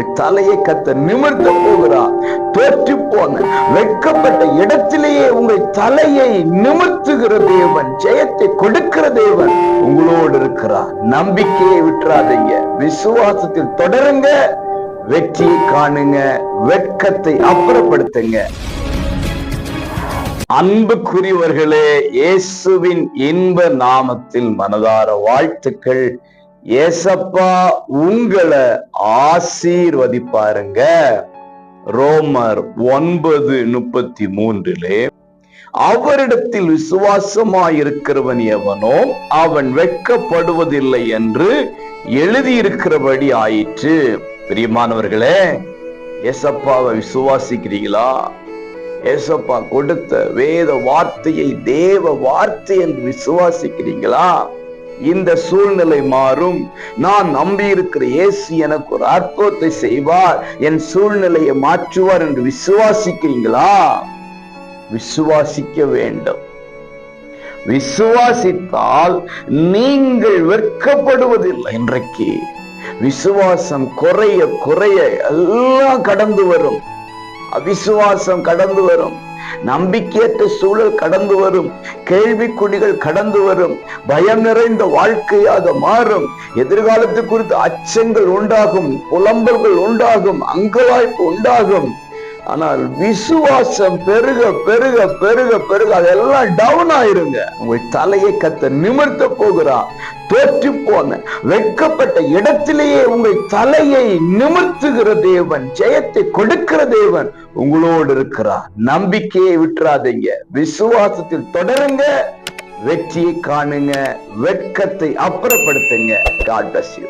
உங்கள் தலையை கத்த நிமிர்த்த போகிறார். தோற்று போன வெட்கப்பட்ட இடத்திலேயே உங்கள் தலையை நிமிர்த்துகிற தேவன், ஜெயத்தை கொடுக்கிற தேவன் உங்களோடு இருக்கிறார். நம்பிக்கையை விட்டுறாதீங்க, விசுவாசத்தில் தொடருங்க, வெற்றியை காணுங்க, வெட்கத்தை அப்புறப்படுத்துங்க. அன்புக்குரியவர்களே, இயேசுவின் இன்ப நாமத்தில் மனதார வாழ்த்துக்கள். ஏசப்பா உங்களை ஆசீர்வதிப்பாருங்க. ரோமர் 9:33 அவரிடத்தில் விசுவாசமாயிருக்கிறவன் எவனோ அவன் வெட்கப்படுவதில்லை என்று எழுதியிருக்கிறபடி ஆயிற்று. பிரியமானவர்களே, ஏசப்பாவை விசுவாசிக்கிறீங்களா? ஏசப்பா கொடுத்த வேத வார்த்தையை தேவ வார்த்தை என்று விசுவாசிக்கிறீங்களா? இந்த சூழ்நிலை மாறும், நான் நம்பி இருக்கிற இயேசு எனக்கு ஒரு அற்புதத்தை செய்வார், என் சூழ்நிலையை மாற்றுவார் என்று விசுவாசிக்கிறீங்களா? விசுவாசிக்க வேண்டும். விசுவாசித்தால் நீங்கள் வெட்கப்படுவதில்லை. இன்றைக்கு விசுவாசம் குறைய குறைய எல்லாம் கடந்து வரும். அவிசுவாசம் கடந்து வரும், நம்பிக்கையற்ற சூழல் கடந்து வரும், கேள்விக்குறிகள் கடந்து வரும், பயம் நிறைந்த வாழ்க்கையாக மாறும். எதிர்காலத்து குறித்து அச்சங்கள் உண்டாகும், புலம்பல்கள் உண்டாகும், அங்கலாய்ப்பு உண்டாகும். ஆனால் விசுவாசம் பெருக பெருக பெருக பெருக அதெல்லாம் டவுன் ஆயிருங்க. உங்கள் தலையை கத்த நிமிர்த்த போகிறார். தோற்று போன வெட்கப்பட்ட இடத்திலேயே உங்கள் தலையை நிமிர்த்துகிற தேவன், ஜெயத்தை கொடுக்கிற தேவன் உங்களோடு இருக்கிறார். நம்பிக்கையை விட்டுறாதீங்க, விசுவாசத்தில் தொடருங்க, வெற்றியை காணுங்க, வெட்கத்தை அப்புறப்படுத்துங்க. God bless you.